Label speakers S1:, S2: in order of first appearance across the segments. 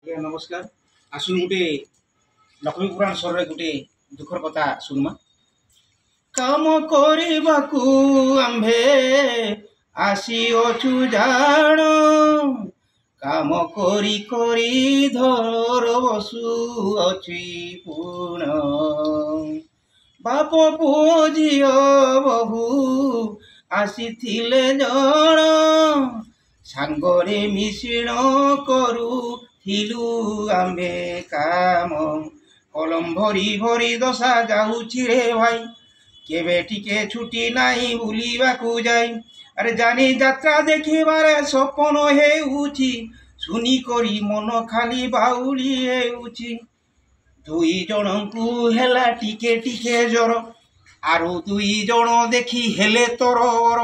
S1: ଆଜ୍ଞା ନମସ୍କାର। ଆସୁନ ଗୋଟେ ଲକ୍ଷ୍ମୀ ପୁରାଣ ସ୍ୱରରେ ଗୋଟେ ଦୁଃଖର କଥା ଶୁଣମା। କାମ କରିବାକୁ ଆମ୍ଭେ ଆସିଅଛୁ ଜାଣ, କାମ କରି କରି ଧର ବସୁଅଛି ପୁଣ। ବାପ ପୁଅ ଝିଅ ବହୁ ଆସିଥିଲେ ଜଣ, ସାଙ୍ଗରେ ମିଶ୍ରଣ କରୁଥିଲୁ ଆମ୍ଭେ କାମ। କଲମ ଭରି ଭରି ଦଶା ଯାଉଛି ରେ ଭାଇ, କେବେ ଟିକେ ଛୁଟି ନାହିଁ ବୁଲିବାକୁ ଯାଇ। ଆରେ ଜାନି ଯାତ୍ରା ଦେଖିବାରେ ସପନ ହେଉଛି, ଶୁନି କରି ମନ ଖାଲି ବାଉଳି ହେଉଛି। ଦୁଇ ଜଣଙ୍କୁ ହେଲା ଟିକେ ଟିକେ ଜ୍ୱର, ଆରୁ ଦୁଇ ଜଣ ଦେଖି ହେଲେ ତରବର।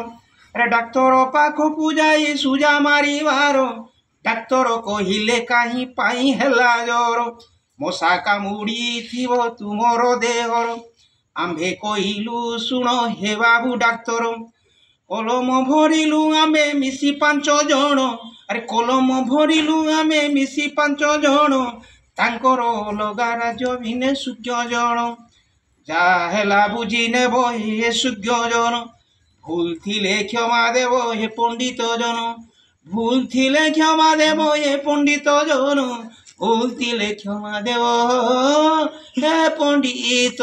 S1: ଆରେ ଡାକ୍ତର ପାଖକୁ ଯାଇ ସୁଜା ମାରିବାର, ଡାକ୍ତର କହିଲେ କାହିଁ ପାଇଁ ହେଲା ଜ୍ୱର। ମଶା କାମୁଡ଼ିଥିବ ତୁମର ଦେହର। ଆମ୍ଭେ କହିଲୁ ଶୁଣ ହେ ବାବୁ ଡାକ୍ତର, କଲମ ଭରିଲୁ ଆମେ ମିଶି 5 ଜଣ। ଆରେ କଲମ ଭରିଲୁ ଆମେ ମିଶି 5 ଜଣ, ତାଙ୍କର ଅଲଗା ରାଜ୍ୟ ଭିନେ ସୂର୍ଯ୍ୟ ଜଣ। ଯାହା ହେଲା ବୁଝି ନେବ ହେ ସୂର୍ଯ୍ୟ ଜନ, ଭୁଲ ଥିଲେ କ୍ଷମା ଦେବ ହେ ପଣ୍ଡିତ ଜନ। ଭୁଲ ଥିଲେ କ୍ଷମା ଦେବ ହେ ପଣ୍ଡିତ ଜନ, ଭୁଲ ଥିଲେ କ୍ଷମା ଦେବ ହେ ପଣ୍ଡିତ।